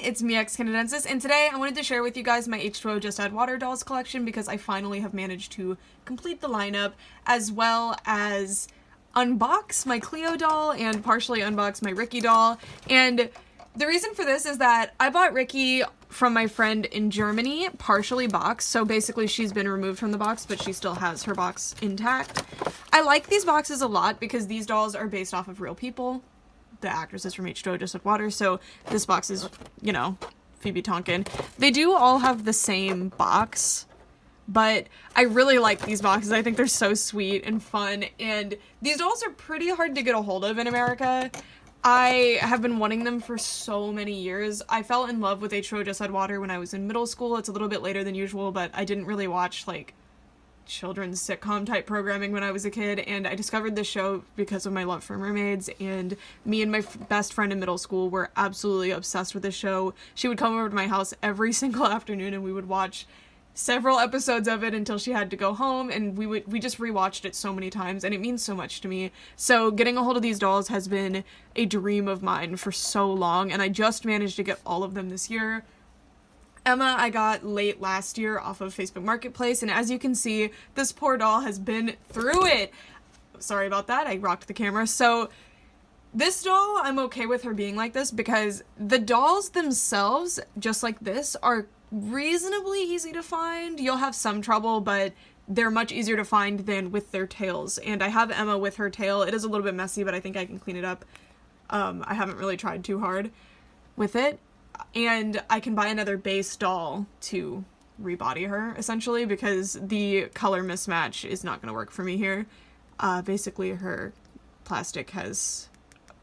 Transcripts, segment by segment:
it's me, Canadensis, and today I wanted to share with you guys my H2O Just Add Water dolls collection because I finally have managed to complete the lineup, as well as unbox my Cleo doll and partially unbox my Rikki doll. And the reason for this is that I bought Rikki from my friend in Germany, partially boxed, so basically she's been removed from the box, but she still has her box intact. I like these boxes a lot because these dolls are based off of real people. The actress is from H2O Just Add Water, so this box is, you know, Phoebe Tonkin. They do all have the same box, but I really like these boxes. I think they're so sweet and fun, and these dolls are pretty hard to get a hold of in America. I have been wanting them for so many years. I fell in love with H2O Just Add Water when I was in middle school. It's a little bit later than usual, but I didn't really watch, like, children's sitcom type programming when I was a kid, and I discovered this show because of my love for mermaids, and me and my best friend in middle school were absolutely obsessed with this show. She would come over to my house every single afternoon and we would watch several episodes of it until she had to go home, and we just rewatched it so many times, and it means so much to me. So getting a hold of these dolls has been a dream of mine for so long, and I just managed to get all of them this year. Emma I got late last year off of Facebook Marketplace, and as you can see, this poor doll has been through it. Sorry about that, I rocked the camera. So this doll, I'm okay with her being like this because the dolls themselves, just like this, are reasonably easy to find. You'll have some trouble, but they're much easier to find than with their tails. And I have Emma with her tail. It is a little bit messy, but I think I can clean it up. I haven't really tried too hard with it. And I can buy another base doll to rebody her, essentially, because the color mismatch is not going to work for me here. Basically, her plastic has...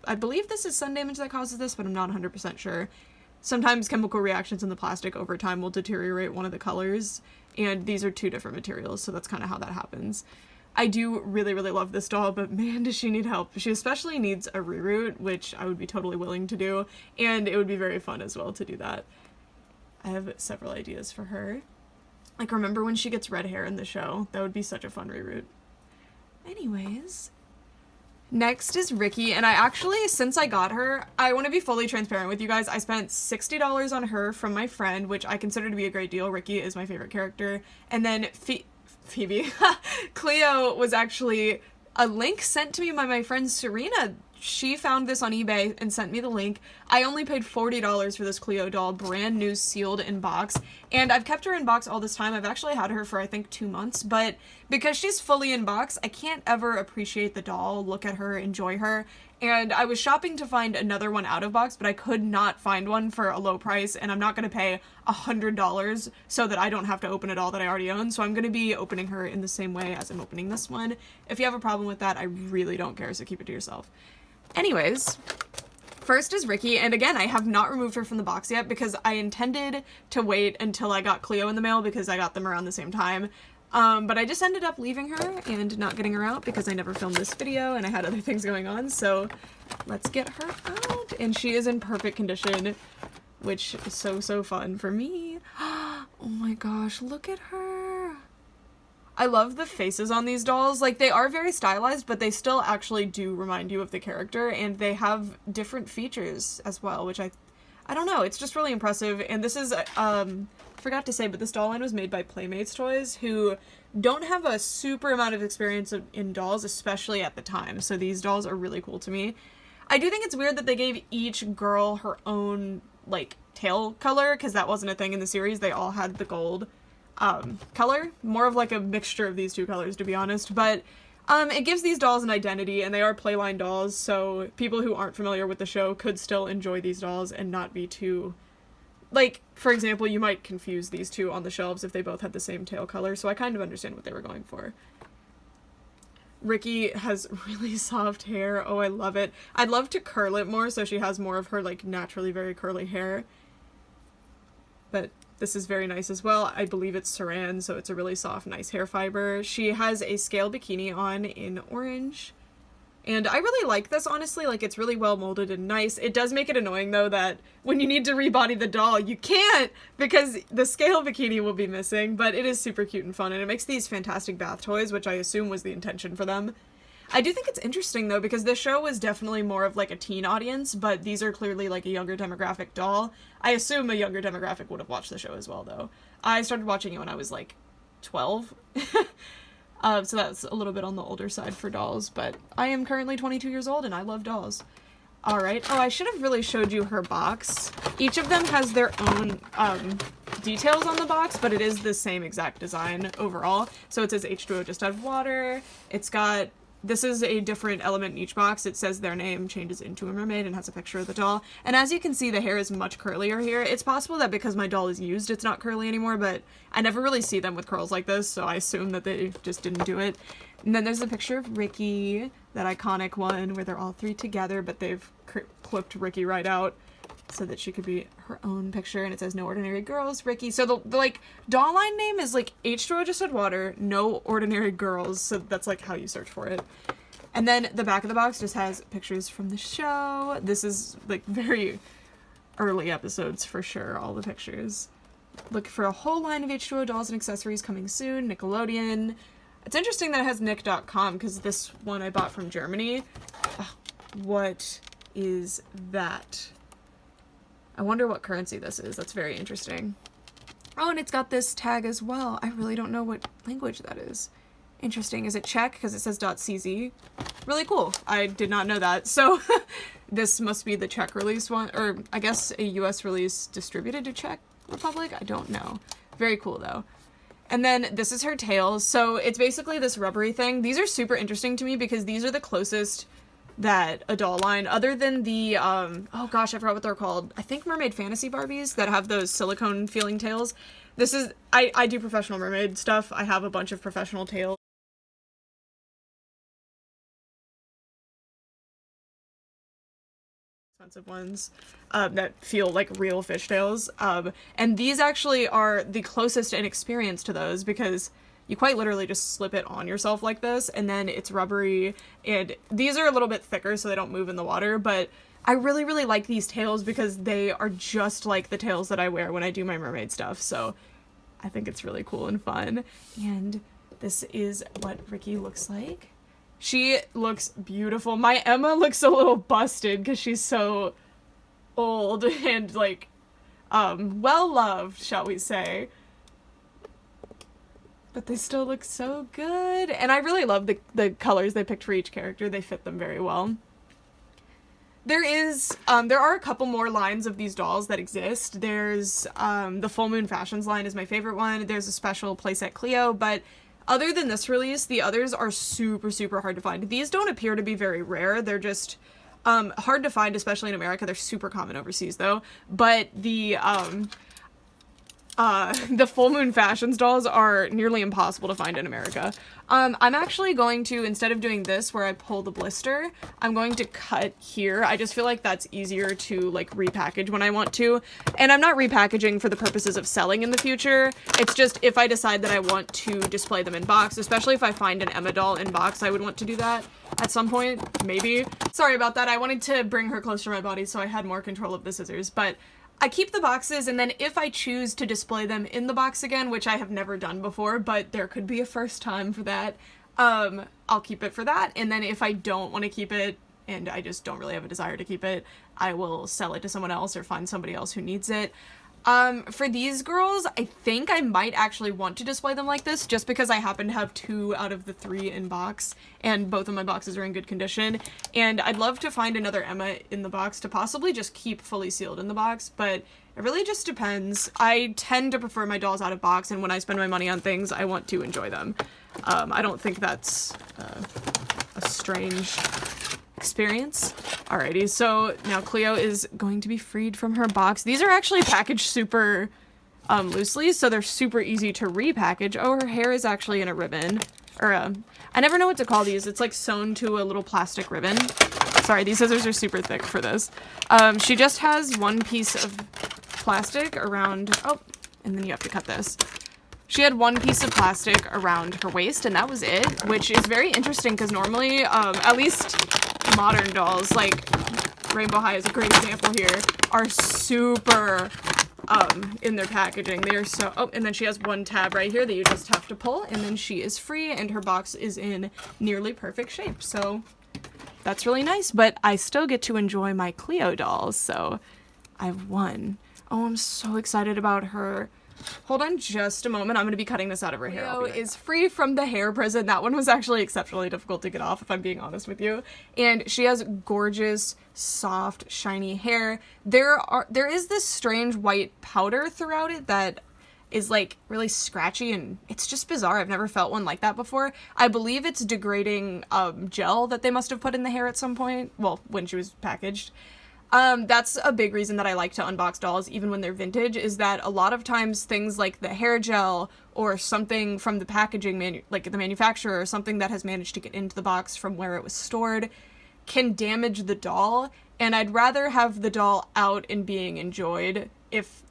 I believe this is sun damage that causes this, but I'm not 100% sure. Sometimes chemical reactions in the plastic over time will deteriorate one of the colors, and these are two different materials, so that's kind of how that happens. I do really, really love this doll, but man, does she need help. She especially needs a reroot, which I would be totally willing to do, and it would be very fun as well to do that. I have several ideas for her. Like, remember when she gets red hair in the show? That would be such a fun reroot. Anyways, next is Rikki, and I actually, since I got her, I want to be fully transparent with you guys. I spent $60 on her from my friend, which I consider to be a great deal. Rikki is my favorite character. And then Phoebe. Cleo was actually a link sent to me by my friend Serena. She found this on eBay and sent me the link. I only paid $40 for this Cleo doll, brand new, sealed in box, and I've kept her in box all this time. I've actually had her for I think 2 months, but because she's fully in box, I can't ever appreciate the doll, look at her, enjoy her. And I was shopping to find another one out of box, but I could not find one for a low price, and I'm not going to pay $100 so that I don't have to open it all that I already own, so I'm going to be opening her in the same way as I'm opening this one. If you have a problem with that, I really don't care, so keep it to yourself. Anyways, first is Rikki, and again, I have not removed her from the box yet because I intended to wait until I got Cleo in the mail because I got them around the same time. But I just ended up leaving her and not getting her out because I never filmed this video and I had other things going on, so let's get her out. And she is in perfect condition, which is so fun for me. Oh my gosh, look at her. I love the faces on these dolls. Like, they are very stylized, but they still actually do remind you of the character, and they have different features as well, which I don't know, it's just really impressive. And this is, forgot to say, but this doll line was made by Playmates Toys, who don't have a super amount of experience in dolls, especially at the time, so these dolls are really cool to me. I do think it's weird that they gave each girl her own, like, tail color, because that wasn't a thing in the series. They all had the gold color, more of like a mixture of these two colors, to be honest, but it gives these dolls an identity, and they are Playline dolls, so people who aren't familiar with the show could still enjoy these dolls and not be too, like, for example, you might confuse these two on the shelves if they both had the same tail color, so I kind of understand what they were going for. Rikki has really soft hair. Oh, I love it. I'd love to curl it more so she has more of her, like, naturally very curly hair, but this is very nice as well. I believe it's saran, so it's a really soft, nice hair fiber. She has a scale bikini on in orange. And I really like this, honestly. Like, it's really well molded and nice. It does make it annoying, though, that when you need to rebody the doll, you can't because the scale bikini will be missing. But it is super cute and fun, and it makes these fantastic bath toys, which I assume was the intention for them. I do think it's interesting though, because this show was definitely more of like a teen audience, but these are clearly like a younger demographic doll. I assume a younger demographic would have watched the show as well though. I started watching it when I was like 12. So that's a little bit on the older side for dolls, but I am currently 22 years old and I love dolls. Alright, oh, I should have really showed you her box. Each of them has their own details on the box, but it is the same exact design overall. So it says H2O Just Add Water. It's got, this is a different element in each box. It says their name, changes into a mermaid, and has a picture of the doll. And as you can see, the hair is much curlier here. It's possible that because my doll is used, it's not curly anymore, but I never really see them with curls like this, so I assume that they just didn't do it. And then there's a picture of Rikki, that iconic one where they're all three together, but they've clipped Rikki right out so that she could be her own picture, and it says No Ordinary Girls, Rikki. So the like doll line name is like H2O Just Add Water, No Ordinary Girls, so that's like how you search for it. And then the back of the box just has pictures from the show. This is like very early episodes for sure, all the pictures. Look for a whole line of H2O dolls and accessories coming soon, Nickelodeon. It's interesting that it has nick.com because this one I bought from Germany. Ugh, what is that? I wonder what currency this is. That's very interesting. Oh, and it's got this tag as well. I really don't know what language that is. Interesting. Is it Czech? Because it says .cz. Really cool. I did not know that. So this must be the Czech release one, or I guess a US release distributed to Czech Republic? I don't know. Very cool though. And then this is her tails. So it's basically this rubbery thing. These are super interesting to me because these are the closest that a doll line, other than the, oh gosh, I forgot what they're called. I think Mermaid Fantasy Barbies that have those silicone feeling tails. This is, I do professional mermaid stuff. I have a bunch of professional tails. Expensive ones that feel like real fishtails, and these actually are the closest in experience to those because you quite literally just slip it on yourself like this, and then it's rubbery, and these are a little bit thicker so they don't move in the water, but I really, really like these tails because they are just like the tails that I wear when I do my mermaid stuff, so I think it's really cool and fun. And this is what Rikki looks like. She looks beautiful. My Emma looks a little busted because she's so old and, like, well-loved, shall we say. But they still look so good. And I really love the colors they picked for each character. They fit them very well. There are a couple more lines of these dolls that exist. There's, the Full Moon Fashions line is my favorite one. There's a special playset Cleo, but other than this release, the others are super, super hard to find. These don't appear to be very rare. They're just hard to find, especially in America. They're super common overseas, though. But the Full Moon Fashions dolls are nearly impossible to find in America. I'm actually going to, instead of doing this where I pull the blister, I'm going to cut here. I just feel like that's easier to, like, repackage when I want to. And I'm not repackaging for the purposes of selling in the future. It's just if I decide that I want to display them in box, especially if I find an Emma doll in box, I would want to do that at some point, maybe. Sorry about that. I wanted to bring her closer to my body so I had more control of the scissors, but I keep the boxes, and then if I choose to display them in the box again, which I have never done before, but there could be a first time for that, I'll keep it for that, and then if I don't want to keep it, and I just don't really have a desire to keep it, I will sell it to someone else or find somebody else who needs it. For these girls, I think I might actually want to display them like this just because I happen to have 2 out of the 3 in box, and both of my boxes are in good condition, and I'd love to find another Emma in the box to possibly just keep fully sealed in the box, but it really just depends. I tend to prefer my dolls out of box, and when I spend my money on things, I want to enjoy them. I don't think that's a strange experience. Alrighty, so now Cleo is going to be freed from her box. These are actually packaged super loosely, so they're super easy to repackage. Oh, her hair is actually in a ribbon. Or I never know what to call these. It's like sewn to a little plastic ribbon. Sorry, these scissors are super thick for this. She just has one piece of plastic around, oh, and then you have to cut this. She had one piece of plastic around her waist, and that was it, which is very interesting because normally, at least modern dolls, like Rainbow High is a great example here, are super in their packaging. They are so, oh, and then she has one tab right here that you just have to pull, and then she is free, and her box is in nearly perfect shape. So that's really nice, but I still get to enjoy my Cleo dolls, so I've won. Oh, I'm so excited about her. Hold on just a moment. I'm going to be cutting this out of her hair. Cleo is free from the hair prison. That one was actually exceptionally difficult to get off, if I'm being honest with you. And she has gorgeous, soft, shiny hair. There is this strange white powder throughout it that is like really scratchy, and it's just bizarre. I've never felt one like that before. I believe it's degrading gel that they must have put in the hair at some point. Well, when she was packaged. That's a big reason that I like to unbox dolls, even when they're vintage, is that a lot of times things like the hair gel or something from the packaging, like the manufacturer, or something that has managed to get into the box from where it was stored, can damage the doll, and I'd rather have the doll out and being enjoyed if,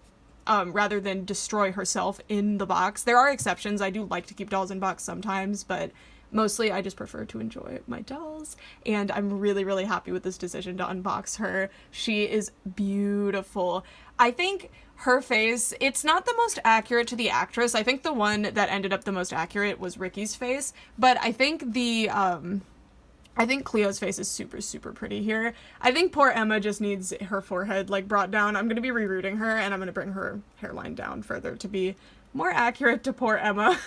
rather than destroy herself in the box. There are exceptions. I do like to keep dolls in box sometimes, but mostly I just prefer to enjoy my dolls, and I'm really, really happy with this decision to unbox her. She is beautiful. I think her face, it's not the most accurate to the actress. I think the one that ended up the most accurate was Rikki's face, but I think I think Cleo's face is super, super pretty here. I think poor Emma just needs her forehead, like, brought down. I'm gonna be rerouting her, and I'm gonna bring her hairline down further to be more accurate to poor Emma,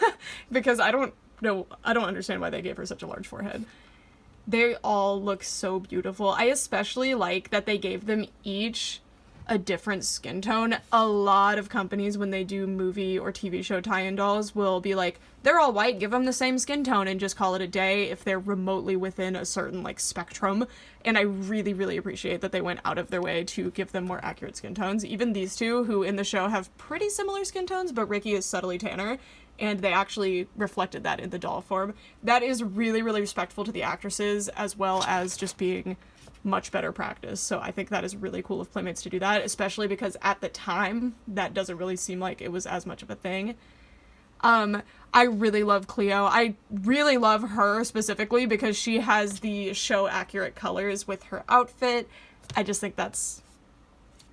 because I don't understand why they gave her such a large forehead. They all look so beautiful. I especially like that they gave them each a different skin tone. A lot of companies, when they do movie or TV show tie-in dolls, will be like, they're all white, give them the same skin tone and just call it a day if they're remotely within a certain, like, spectrum. And I really, really appreciate that they went out of their way to give them more accurate skin tones. Even these two, who in the show have pretty similar skin tones, but Rikki is subtly tanner, and they actually reflected that in the doll form. That is really, really respectful to the actresses, as well as just being much better practice. So I think that is really cool of Playmates to do that, especially because at the time, that doesn't really seem like it was as much of a thing. I really love Cleo. I really love her specifically because she has the show accurate colors with her outfit. I just think that's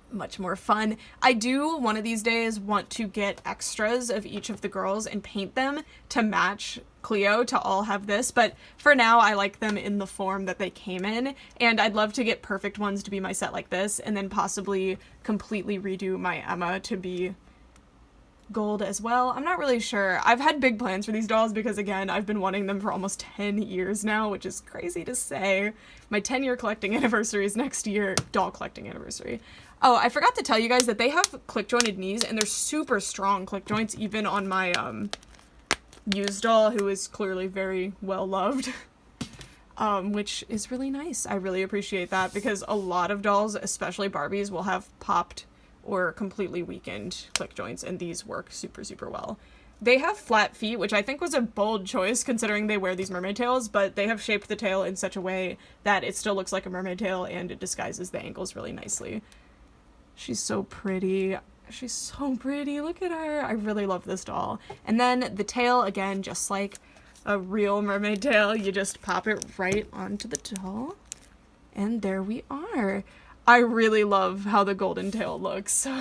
much more fun. I do one of these days want to get extras of each of the girls and paint them to match Cleo to all have this, but for now I like them in the form that they came in, and I'd love to get perfect ones to be my set like this, and then possibly completely redo my Emma to be gold as well. I'm not really sure. I've had big plans for these dolls because, again, I've been wanting them for almost 10 years now, which is crazy to say. My 10-year collecting anniversary is next year. Doll collecting anniversary. Oh, I forgot to tell you guys that they have click-jointed knees, and they're super strong click joints, even on my used doll, who is clearly very well-loved, which is really nice. I really appreciate that, because a lot of dolls, especially Barbies, will have popped or completely weakened click joints, and these work super, super well. They have flat feet, which I think was a bold choice considering they wear these mermaid tails, but they have shaped the tail in such a way that it still looks like a mermaid tail, and it disguises the ankles really nicely. She's so pretty. She's so pretty. Look at her. I really love this doll. And then the tail, again, just like a real mermaid tail, you just pop it right onto the doll, and there we are. I really love how the golden tail looks, so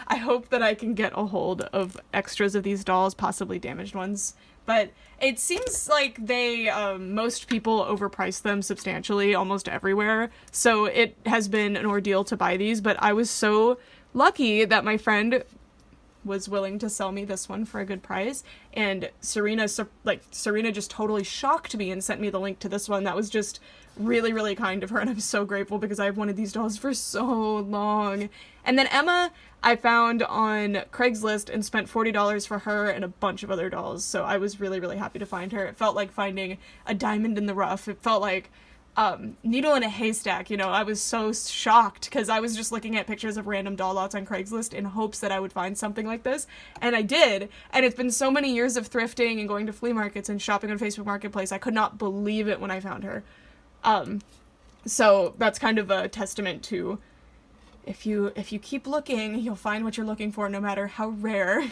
I hope that I can get a hold of extras of these dolls, possibly damaged ones. But it seems like they, most people overprice them substantially almost everywhere, so it has been an ordeal to buy these, but I was so lucky that my friend was willing to sell me this one for a good price, and Serena just totally shocked me and sent me the link to this one. That was just really, really kind of her, and I'm so grateful because I've wanted these dolls for so long. And then Emma I found on Craigslist and spent $40 for her and a bunch of other dolls, so I was really, really happy to find her. It felt like finding a diamond in the rough. It felt like needle in a haystack, you know. I was so shocked because I was just looking at pictures of random doll lots on Craigslist in hopes that I would find something like this, and I did. And it's been so many years of thrifting and going to flea markets and shopping on Facebook Marketplace, I could not believe it when I found her. So that's kind of a testament to if you keep looking, you'll find what you're looking for, no matter how rare.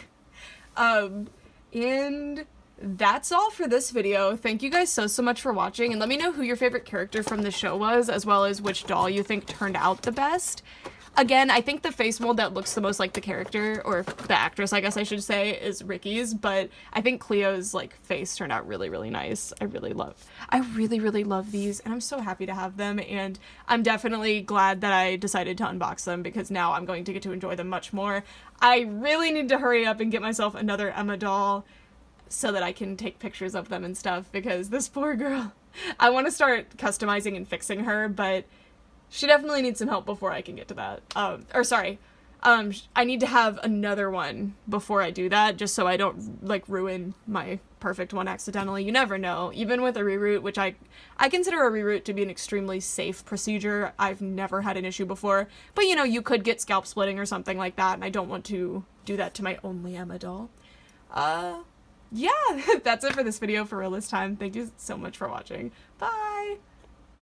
And that's all for this video. Thank you guys so much for watching, and let me know who your favorite character from the show was, as well as which doll you think turned out the best. Again, I think the face mold that looks the most like the character, or the actress, I guess I should say, is Rikki's, but I think Cleo's, like, face turned out really, really nice. I really, really love these, and I'm so happy to have them, and I'm definitely glad that I decided to unbox them, because now I'm going to get to enjoy them much more. I really need to hurry up and get myself another Emma doll so that I can take pictures of them and stuff, because this poor girl, I want to start customizing and fixing her, but she definitely needs some help before I can get to that. I need to have another one before I do that, just so I don't, like, ruin my perfect one accidentally. You never know. Even with a reroute, which I consider a reroute to be an extremely safe procedure. I've never had an issue before. But, you know, you could get scalp splitting or something like that, and I don't want to do that to my only Emma doll. Yeah, that's it for this video for real this time. Thank you so much for watching. Bye!